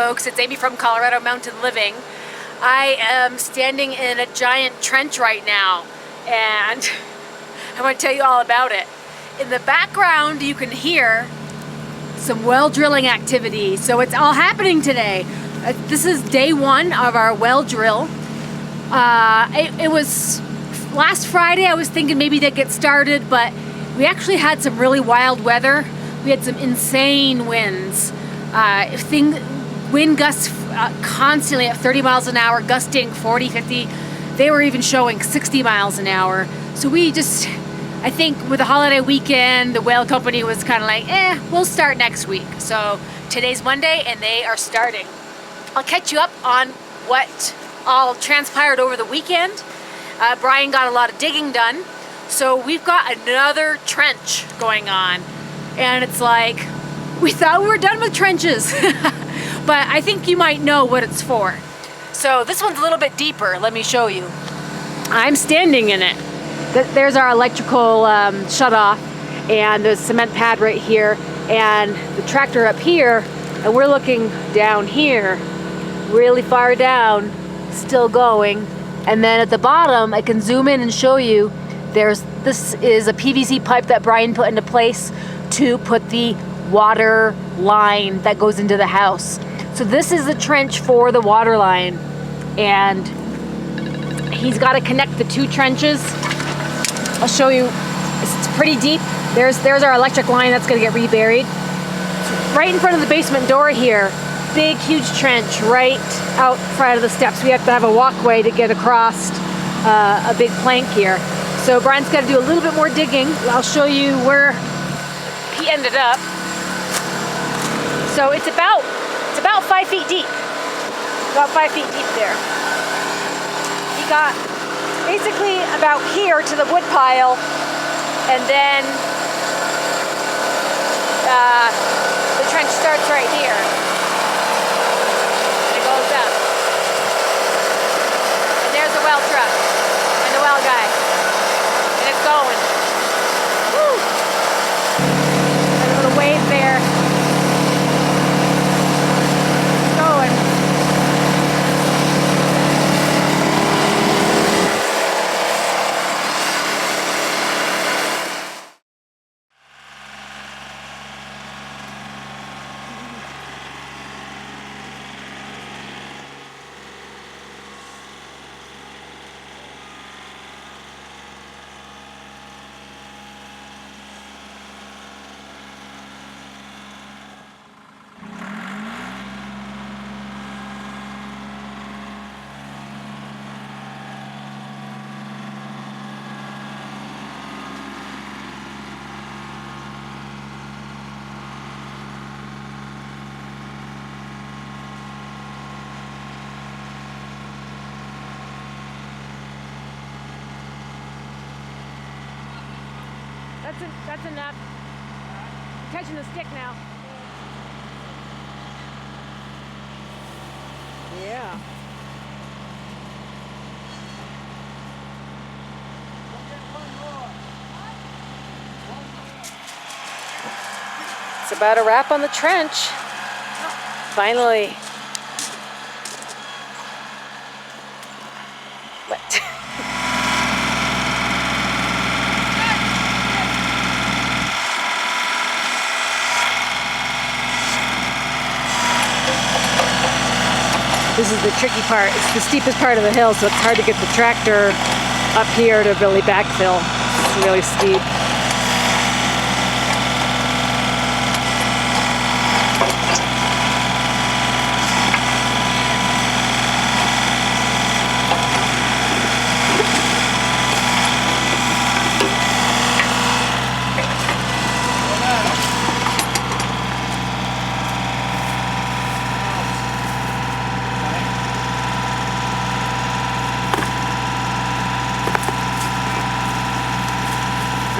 folks. It's Amy from Colorado Mountain Living. I am standing in a giant trench right now, and I want to tell you all about it. In the background, you can hear some well drilling activity. So it's all happening today. This is day one of our well drill. It was last Friday. I was thinking maybe they'd get started, but we actually had some really wild weather. We had some insane winds. Wind gusts constantly at 30 miles an hour, gusting 40, 50. They were even showing 60 miles an hour. So I think with the holiday weekend, the whale company was kind of like, we'll start next week. So today's Monday and they are starting. I'll catch you up on what all transpired over the weekend. Brian got a lot of digging done. So we've got another trench going on. And it's like, we thought we were done with trenches. But I think you might know what it's for. So this one's a little bit deeper. Let me show you. I'm standing in it. There's our electrical shutoff, and there's a cement pad right here, and the tractor up here, and we're looking down here, really far down, still going. And then at the bottom, I can zoom in and show you, this is a PVC pipe that Brian put into place to put the water line that goes into the house. So this is the trench for the water line, and he's got to connect the two trenches. I'll show you. It's pretty deep. There's our electric line that's going to get reburied. It's right in front of the basement door here. Big, huge trench right out front of the steps. We have to have a walkway to get across a big plank here. So Brian's got to do a little bit more digging. I'll show you where he ended up. So it's about 5 feet deep. About 5 feet deep there. He got basically about here to the wood pile, and then the trench starts right here. And it goes up. And there's the well truck and the well guy. And it's going. Woo! There's a little wave there. It's going. That's enough. I'm catching the stick now. Yeah. It's about a wrap on the trench. Finally. What? This is the tricky part. It's the steepest part of the hill, so it's hard to get the tractor up here to really backfill. It's really steep.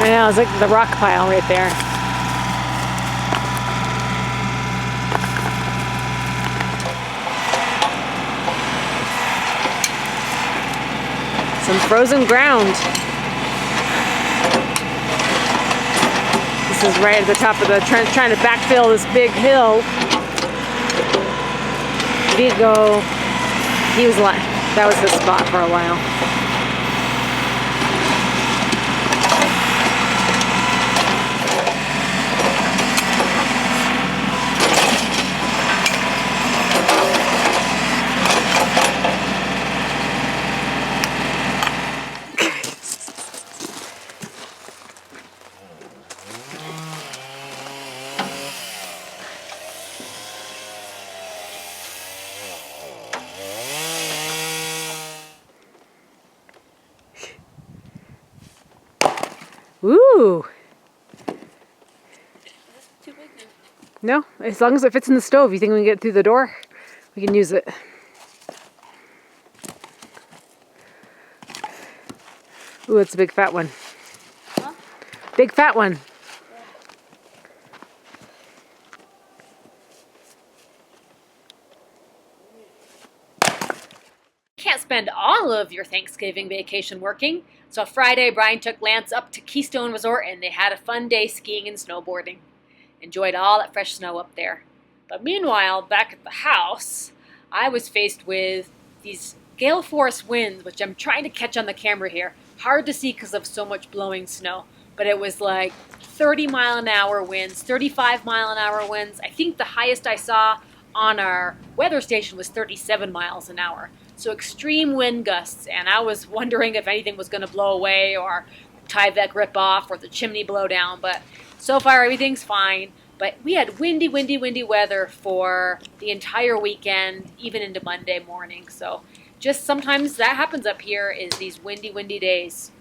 I know, it's like the rock pile right there. Some frozen ground. This is right at the top of the trench, trying to backfill this big hill. Vigo, that was his spot for a while. Ooh. Too big now. No, as long as it fits in the stove. You think we can get it through the door? We can use it. Ooh, it's a big fat one. Huh? Big fat one. Can't spend all of your Thanksgiving vacation working. So Friday, Brian took Lance up to Keystone Resort and they had a fun day skiing and snowboarding. Enjoyed all that fresh snow up there. But meanwhile, back at the house, I was faced with these gale force winds, which I'm trying to catch on the camera here. Hard to see because of so much blowing snow. But it was like 30-mile-an-hour winds, 35-mile-an-hour winds. I think the highest I saw on our weather station was 37 miles an hour. So extreme wind gusts, and I was wondering if anything was going to blow away or Tyvek rip off or the chimney blow down, but so far everything's fine. But we had windy weather for the entire weekend, even into Monday morning. So just sometimes that happens up here, is these windy days.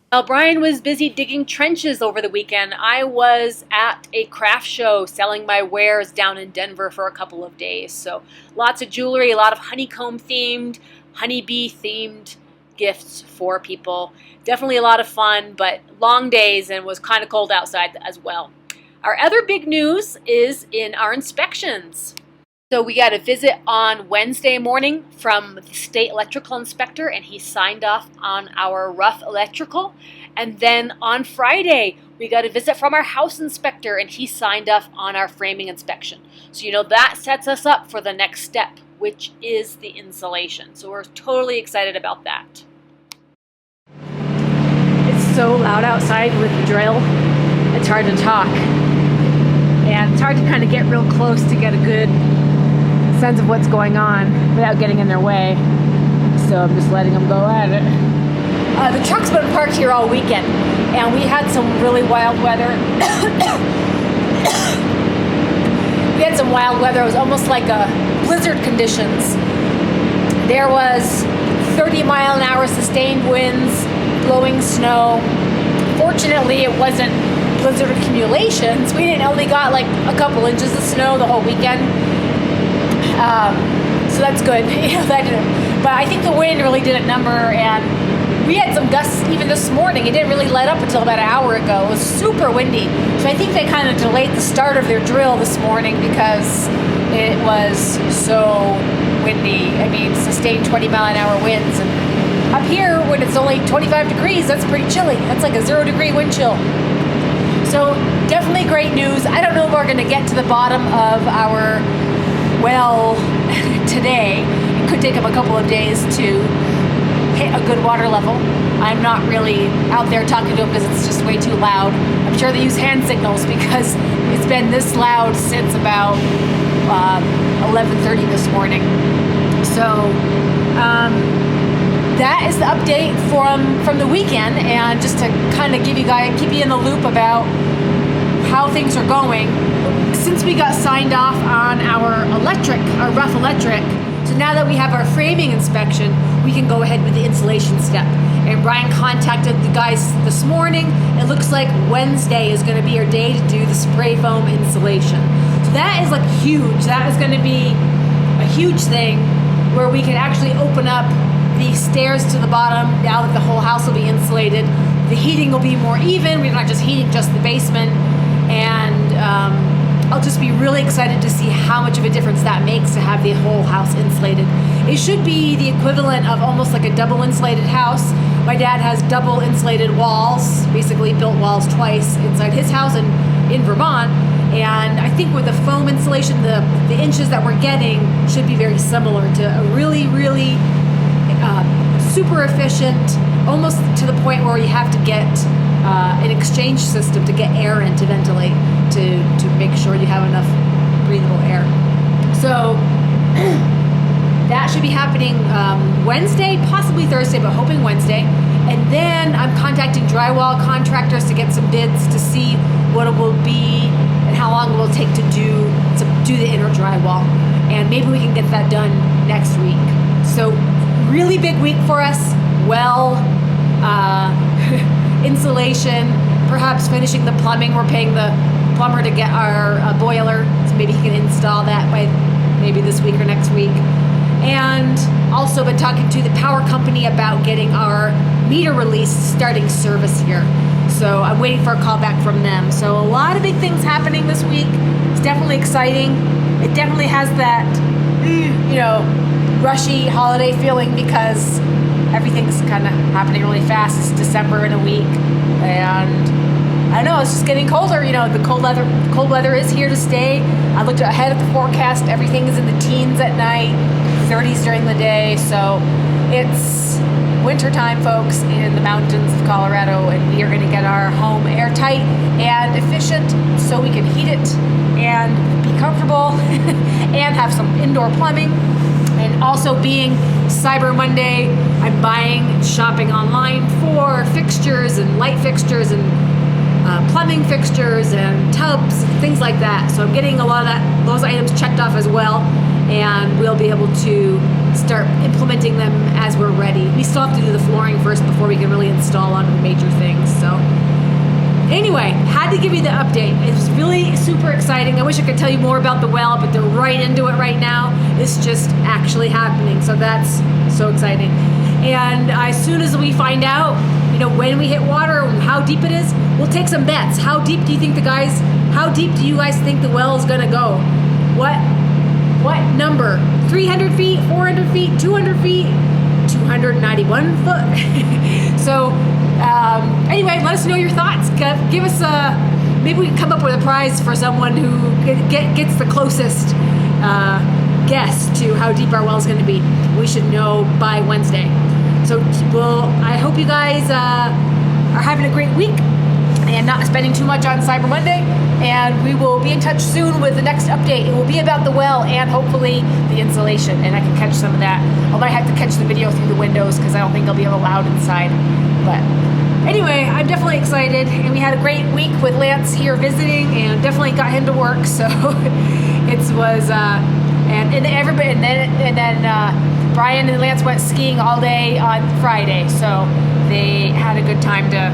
While Brian was busy digging trenches over the weekend, I was at a craft show selling my wares down in Denver for a couple of days. So lots of jewelry, a lot of honeycomb themed, honeybee themed gifts for people. Definitely a lot of fun, but long days and was kind of cold outside as well. Our other big news is in our inspections. So we got a visit on Wednesday morning from the state electrical inspector, and he signed off on our rough electrical. And then on Friday, we got a visit from our house inspector, and he signed off on our framing inspection. So, that sets us up for the next step, which is the insulation. So we're totally excited about that. It's so loud outside with the drill, it's hard to talk. And it's hard to kind of get real close to get a good sense of what's going on without getting in their way. So I'm just letting them go at it. The truck's been parked here all weekend, and we had some really wild weather. We had some wild weather. It was almost like a blizzard conditions. There was 30-mile-an-hour sustained winds, blowing snow. Fortunately, it wasn't blizzard accumulations. We only got like a couple inches of snow the whole weekend. So that's good. But I think the wind really did a number, and we had some gusts even this morning. It didn't really let up until about an hour ago. It was super windy. So I think they kind of delayed the start of their drill this morning because it was so windy. I mean, sustained 20-mile-an-hour winds. And up here, when it's only 25 degrees, that's pretty chilly. That's like a 0-degree wind chill. So definitely great news. I don't know if we're going to get to the bottom of our well today. It could take them a couple of days to hit a good water level. I'm not really out there talking to them because it's just way too loud. I'm sure they use hand signals because it's been this loud since about 11:30 this morning. So that is the update from the weekend, and just to kind of keep you in the loop about how things are going. Since we got signed off on our rough electric, so now that we have our framing inspection, we can go ahead with the insulation step. And Brian contacted the guys this morning. It looks like Wednesday is going to be our day to do the spray foam insulation. So that is like huge. That is going to be a huge thing where we can actually open up the stairs to the bottom now that the whole house will be insulated. The heating will be more even. We're not just heating just the basement. And I'll just be really excited to see how much of a difference that makes to have the whole house insulated. It should be the equivalent of almost like a double insulated house. My dad has double insulated walls, basically built walls twice inside his house in Vermont. And I think with the foam insulation, the inches that we're getting should be very similar to a really, really super efficient, almost to the point where you have to get an exchange system to get air in to ventilate, to make sure you have enough breathable air. So that should be happening Wednesday, possibly Thursday, but hoping Wednesday. And then I'm contacting drywall contractors to get some bids to see what it will be and how long it will take to do the inner drywall. And maybe we can get that done next week. So really big week for us. Well, insulation, perhaps finishing the plumbing. We're paying the plumber to get our boiler, so maybe he can install that by maybe this week or next week. And also been talking to the power company about getting our meter release starting service here. So I'm waiting for a call back from them. So a lot of big things happening this week. It's definitely exciting. It definitely has that, rushy holiday feeling because everything's kind of happening really fast. It's December in a week. And I don't know, it's just getting colder. The cold weather is here to stay. I looked ahead at the forecast. Everything is in the teens at night, 30s during the day. So it's wintertime, folks, in the mountains of Colorado, and we are going to get our home airtight and efficient so we can heat it and be comfortable and have some indoor plumbing. And also, being Cyber Monday, I'm buying, shopping online for fixtures and light fixtures and plumbing fixtures and tubs, things like that. So I'm getting a lot of those items checked off as well, and we'll be able to start implementing them as we're ready. We still have to do the flooring first before we can really install on the major things. So anyway, had to give you the update. It was really super exciting. I wish I could tell you more about the well, but they're right into it right now. It's just actually happening. So that's so exciting. And as soon as we find out, when we hit water and how deep it is, we'll take some bets. How deep do you think how deep do you guys think the well is gonna go? What number? 300 feet, 400 feet, 200 feet, 291 foot? So anyway, let us know your thoughts. Give us maybe we can come up with a prize for someone who gets the closest guess to how deep our well is going to be. We should know by Wednesday. So I hope you guys are having a great week and not spending too much on Cyber Monday. And we will be in touch soon with the next update. It will be about the well and hopefully the insulation, and I can catch some of that. I might have to catch the video through the windows because I don't think it'll be allowed inside. But anyway, I'm definitely excited, and we had a great week with Lance here visiting, and definitely got him to work. So it was and everybody, and then Brian and Lance went skiing all day on Friday, so they had a good time to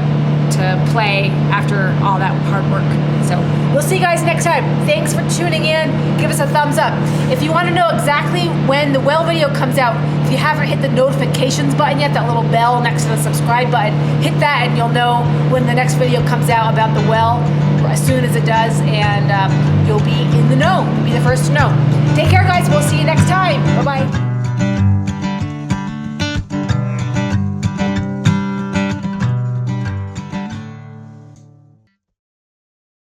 play after all that hard work. So we'll see you guys next time. Thanks for tuning in. Give us a thumbs up. If you want to know exactly when the well video comes out, if you haven't hit the notifications button yet, that little bell next to the subscribe button, hit that and you'll know when the next video comes out about the well as soon as it does, and you'll be in the know. You'll be the first to know. Take care, guys. We'll see you next time. Bye-bye.